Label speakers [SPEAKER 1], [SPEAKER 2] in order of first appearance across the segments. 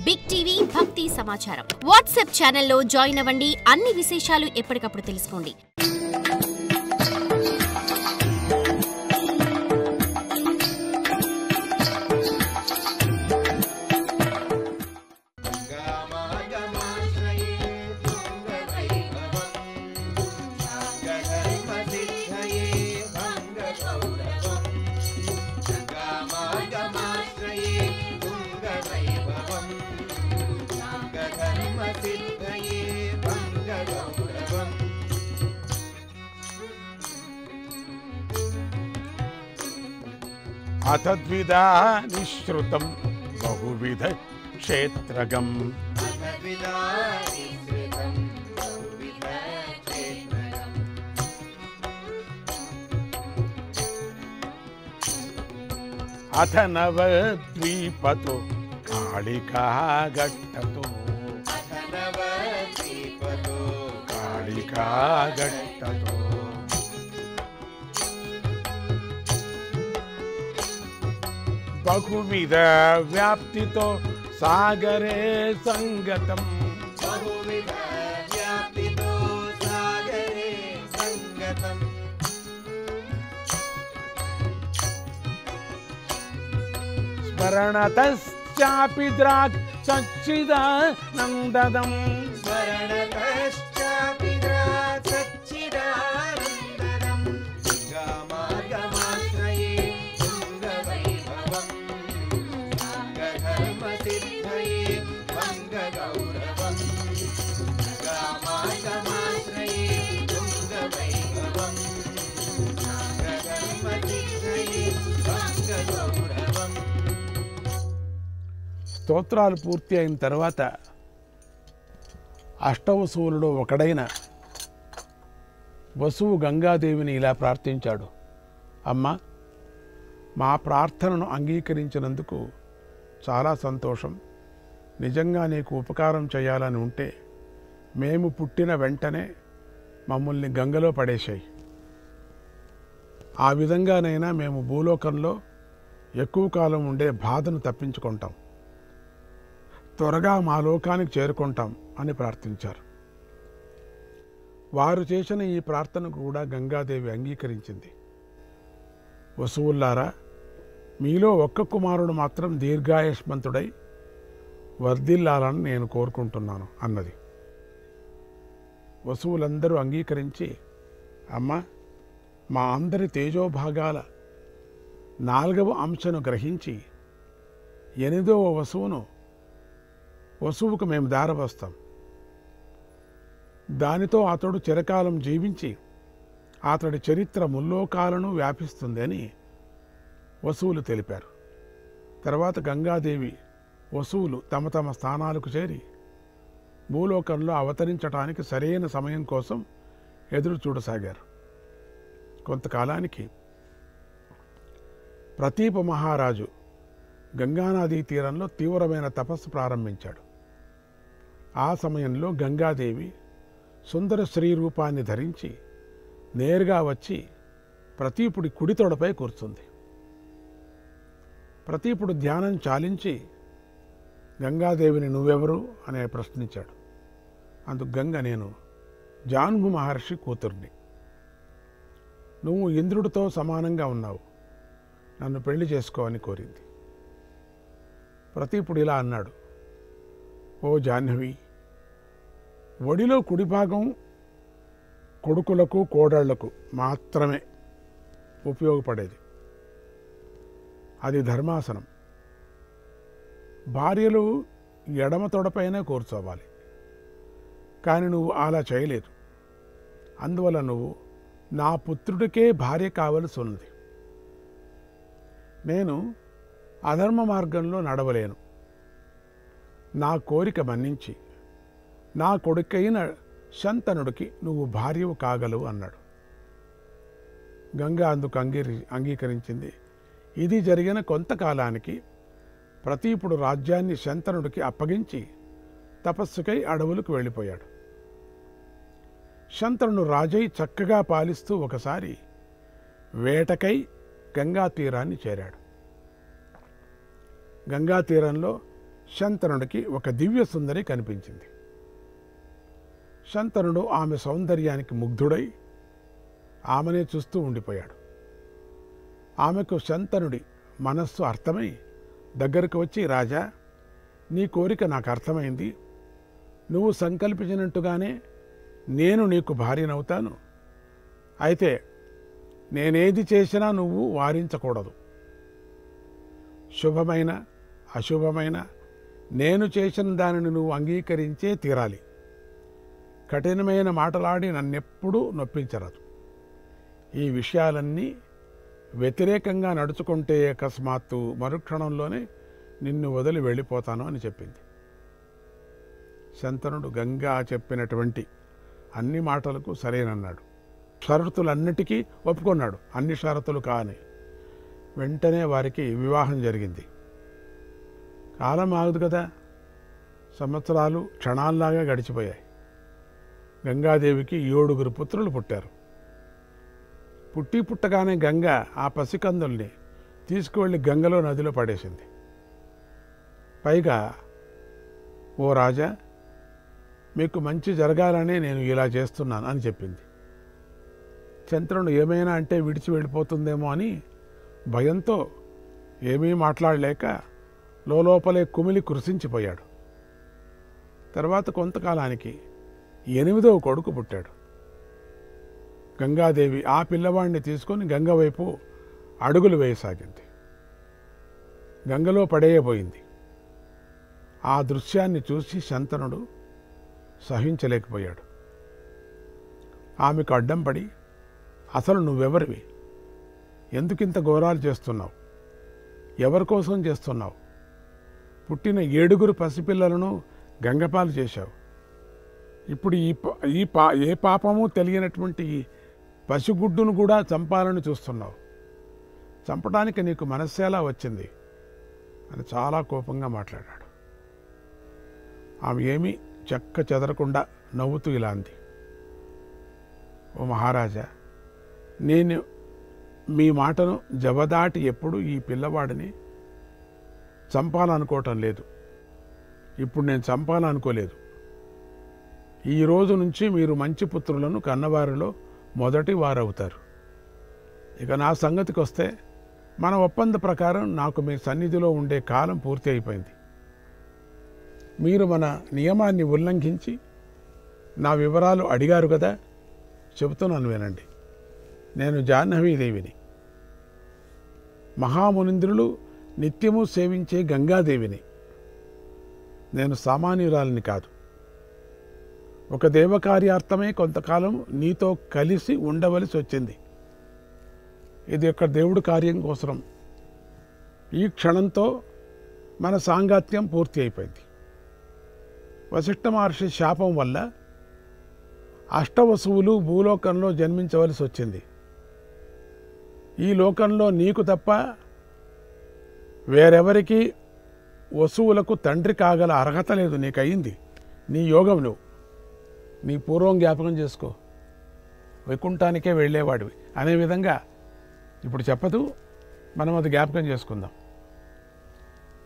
[SPEAKER 1] Big TV భక్తి సమాచారం WhatsApp ఛానల్లో జాయిన్ అవ్వండి. అన్ని విశేషాలు ఎప్పటికప్పుడు తెలుసుకోండి.
[SPEAKER 2] అథ ద్విధా నిశ్రుతం బహువిధ క్షేత్రగం అథ నవద్వీపతో కాళికాగట్టతో కాళికాగట్టతో బహువిధ వ్యాప్తితో సాగరే సంగతం స్మరణతశ్చాపి ద్రాక్ సచ్చిదానందదం స్తోత్రాలు పూర్తి అయిన తర్వాత అష్టవసువులలో ఒకడైన వసువు గంగాదేవిని ఇలా ప్రార్థించాడు. అమ్మ, మా ప్రార్థనను అంగీకరించినందుకు చాలా సంతోషం. నిజంగా నీకు ఉపకారం చేయాలని ఉంటే మేము పుట్టిన వెంటనే మమ్మల్ని గంగలో పడేశాయి. ఆ విధంగానైనా మేము భూలోకంలో ఎక్కువ కాలం ఉండే బాధను తప్పించుకుంటాం, త్వరగా మా లోకానికి చేరుకుంటాం అని ప్రార్థించారు. వారు చేసిన ఈ ప్రార్థనకు కూడా గంగాదేవి అంగీకరించింది. వసువుల్లారా, మీలో ఒక్క కుమారుడు మాత్రం దీర్ఘాయుష్మంతుడై వర్ధిల్లాలని నేను కోరుకుంటున్నాను అన్నది. వసువులందరూ అంగీకరించి, అమ్మ, మా అందరి తేజోభాగాల 4వ అంశను గ్రహించి 8వ వసువుకు మేము దారవస్తాం. దానితో అతడు చిరకాలం జీవించి అతడి చరిత్ర ముల్లోకాలను వ్యాపిస్తుంది అని వసువులు తెలిపారు. తర్వాత గంగాదేవి వసువులు తమ తమ స్థానాలకు చేరి భూలోకంలో అవతరించడానికి సరైన సమయం కోసం ఎదురు చూడసాగారు. కొంతకాలానికి ప్రతీప మహారాజు గంగానదీ తీరంలో తీవ్రమైన తపస్సు ప్రారంభించాడు. ఆ సమయంలో గంగాదేవి సుందర స్త్రీ రూపాన్ని ధరించి నేరుగా వచ్చి ప్రతీపుడి కుడి తొడపై కూర్చుంది. ప్రతీపుడు ధ్యానం చాలించి గంగాదేవిని నువ్వెవరు అనే ప్రశ్నించాడు. అందుకు గంగ, నేను జాన్హు మహర్షి కూతుర్ని. నువ్వు ఇంద్రుడితో సమానంగా ఉన్నావు, నన్ను పెళ్లి చేసుకోవని కోరింది. ప్రతీపుడు ఇలా అన్నాడు, ఓ జాహ్నవి, ఒడిలో కుడిభాగం కొడుకులకు కోడళ్లకు మాత్రమే ఉపయోగపడేది. అది ధర్మాసనం. భార్యలు ఎడమ తొడపైనే కూర్చోవాలి. కానీ నువ్వు అలా చేయలేదు. అందువల్ల నువ్వు నా పుత్రుడికే భార్య కావలసి ఉన్నది. నేను అధర్మ మార్గంలో నడవలేను. నా కోరిక మన్నించి నా కొడుకైన శంతనుడికి నువ్వు భార్యవు కాగలవు అన్నాడు. గంగ అందుకు అంగీకరించింది. ఇది జరిగిన కొంతకాలానికి ప్రతీపుడు రాజ్యాన్ని శంతనుడికి అప్పగించి తపస్సుకై అడవులకు వెళ్ళిపోయాడు. శంతనుడు రాజై చక్కగా పాలిస్తూ ఒకసారి వేటకై గంగా తీరాన్ని చేరాడు. గంగా తీరంలో శంతనుడికి ఒక దివ్య సుందరి కనిపించింది. శంతనుడు ఆమె సౌందర్యానికి ముగ్ధుడై ఆమెనే చూస్తూ ఉండిపోయాడు. ఆమెకు శంతనుడి మనస్సు అర్థమై దగ్గరకు వచ్చి, రాజా, నీ కోరిక నాకు అర్థమైంది. నువ్వు సంకల్పించినట్టుగానే నేను నీకు భార్యనవుతాను. అయితే నేనేది చేసినా నువ్వు వారించకూడదు. శుభమైన అశుభమైన నేను చేసిన దానిని నువ్వు అంగీకరించే తీరాలి. కఠినమైన మాటలాడి నన్నెప్పుడూ నొప్పించరాదు. ఈ విషయాలన్నీ వ్యతిరేకంగా నడుచుకుంటే అకస్మాత్తు మరుక్షణంలోనే నిన్ను వదిలి వెళ్ళిపోతాను అని చెప్పింది. శంతనుడు గంగా చెప్పినటువంటి అన్ని మాటలకు సరేనన్నాడు. షరతులన్నిటికీ ఒప్పుకున్నాడు, అన్ని షరతులు కాని. వెంటనే వారికి వివాహం జరిగింది. కాలం ఆగదు కదా, సంవత్సరాలు క్షణాల్లాగా గడిచిపోయాయి. గంగాదేవికి 7 పుత్రులు పుట్టారు. పుట్టగానే గంగ ఆ పసికందుల్ని తీసుకువెళ్ళి గంగలో నదిలో పడేసింది. పైగా, ఓ రాజా, మీకు మంచి జరగాలనే నేను ఇలా చేస్తున్నాను అని చెప్పింది. చంద్రుడు ఏమైనా అంటే విడిచి వెళ్ళిపోతుందేమో అని భయంతో ఏమీ మాట్లాడలేక లోపలే కుమిలి కృషించిపోయాడు. తర్వాత కొంతకాలానికి 8వ కొడుకు పుట్టాడు. గంగాదేవి ఆ పిల్లవాడిని తీసుకొని గంగ వైపు అడుగులు వేయసాగింది. గంగలో పడేయబోయింది. ఆ దృశ్యాన్ని చూసి శంతనుడు సహించలేకపోయాడు. ఆమెకు అడ్డం పడి, అసలు నువ్వెవరివి? ఎందుకింత ఘోరాలు చేస్తున్నావు? ఎవరి కోసం చేస్తున్నావు? పుట్టిన 7 పసిపిల్లలను గంగపాలు చేశావు. ఇప్పుడు ఏ పాపము తెలియనటువంటి ఈ పసిగుడ్డును కూడా చంపాలని చూస్తున్నావు. చంపడానికి నీకు మనస్సేలా వచ్చింది అని చాలా కోపంగా మాట్లాడాడు. ఆమె ఏమీ చెక్క చెదరకుండా నవ్వుతూ ఇలా అంది, ఓ మహారాజా, నేను మీ మాటను జవదాటి ఎప్పుడు ఈ పిల్లవాడిని చంపాలనుకోవటం లేదు. ఇప్పుడు నేను చంపాలనుకోలేదు. ఈ రోజు నుంచి మీరు మంచి పుత్రులను కన్నవారిలో మొదటి వారవుతారు. ఇక నా సంగతికి వస్తే, మన ఒప్పంద ప్రకారం నాకు మీ సన్నిధిలో ఉండే కాలం పూర్తి అయిపోయింది. మీరు మన నియమాన్ని ఉల్లంఘించి నా వివరాలు అడిగారు కదా, చెబుతున్నాను వినండి. నేను జాహ్నవీదేవిని, మహామునింద్రులు నిత్యము సేవించే గంగాదేవిని. నేను సామాన్యురాలిని కాదు. ఒక దేవకార్యార్థమే కొంతకాలం నీతో కలిసి ఉండవలసి వచ్చింది. ఇది ఒక దేవుడి కార్యం కోసం. ఈ క్షణంతో మన సాంగత్యం పూర్తి అయిపోయింది. వశిష్ఠ మహర్షి శాపం వల్ల అష్టవసువులు భూలోకంలో జన్మించవలసి వచ్చింది. ఈ లోకంలో నీకు తప్ప వేరెవరికి వసువులకు తండ్రి కాగల అర్హత లేదు. నీకయింది. నీ యోగం నువ్వు. నీ పూర్వం జ్ఞాపకం చేసుకో, వైకుంఠానికే వెళ్ళేవాడివి అనే విధంగా ఇప్పుడు చెప్పదు, మనం అది జ్ఞాపకం చేసుకుందాం.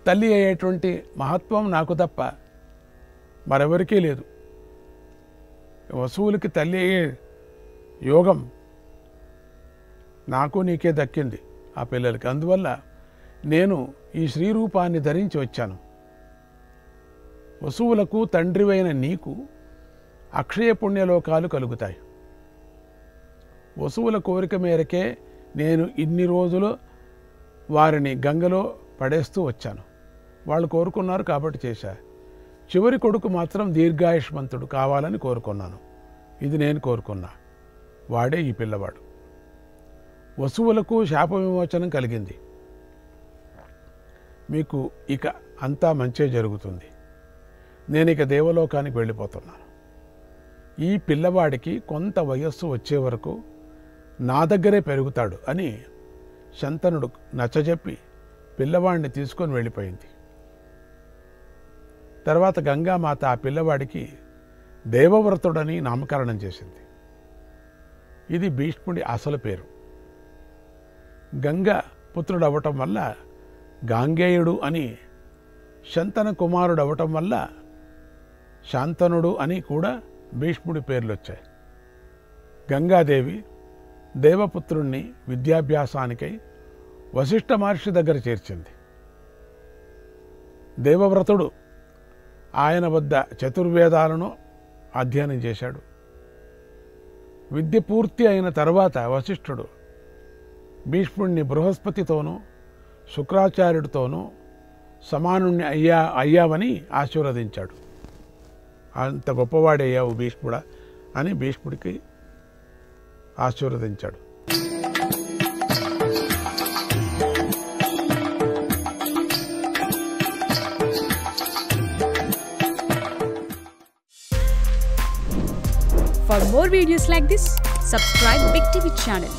[SPEAKER 2] తల్లి అయ్యేటువంటి మహత్వం నాకు తప్ప మరెవరికీ లేదు. వసువులకి తల్లి అయ్యే యోగం నాకు నీకే దక్కింది, ఆ పిల్లలకి. అందువల్ల నేను ఈ శ్రీరూపాన్ని ధరించి వచ్చాను. వసువులకు తండ్రివైన నీకు అక్షయ పుణ్యలోకాలు కలుగుతాయి. వసువుల కోరిక మేరకే నేను ఇన్ని రోజులు వారిని గంగలో పడేస్తూ వచ్చాను. వాళ్ళు కోరుకున్నారు కాబట్టి చేశా. చివరి కొడుకు మాత్రం దీర్ఘాయుష్మంతుడు కావాలని కోరుకున్నాను. ఇది నేను కోరుకున్నా. వాడే ఈ పిల్లవాడు. వసువులకు శాప విమోచనం కలిగింది. మీకు ఇక అంతా మంచే జరుగుతుంది. నేను ఇక దేవలోకానికి వెళ్ళిపోతున్నాను. ఈ పిల్లవాడికి కొంత వయస్సు వచ్చే వరకు నా దగ్గరే పెరుగుతాడు అని శంతనుడు నచ్చజెప్పి పిల్లవాడిని తీసుకొని వెళ్ళిపోయింది. తర్వాత గంగామాత ఆ పిల్లవాడికి దేవవ్రతుడని నామకరణం చేసింది. ఇది భీష్ముడి అసలు పేరు. గంగ పుత్రుడు అవ్వటం వల్ల గాంగేయుడు అని శంతన కుమారుడు అవటం వల్ల శాంతనుడు అని కూడా భీష్ముడి పేర్లు వచ్చాయి. గంగాదేవి దేవపుత్రుణ్ణి విద్యాభ్యాసానికై వశిష్ఠ మహర్షి దగ్గర చేర్చింది. దేవవ్రతుడు ఆయన వద్ద చతుర్వేదాలను అధ్యయనం చేశాడు. విద్య పూర్తి అయిన తర్వాత వశిష్ఠుడు భీష్ముడిని బృహస్పతితోనూ శుక్రాచార్యుడితోనూ సమానుణ్ణి అయ్యావని ఆశీర్వదించాడు. అంత గొప్పవాడయ్యావు భీష్ముడా అని భీష్ముడికి ఆశీర్వదించాడు.
[SPEAKER 3] For more videos like this, subscribe Big TV channel.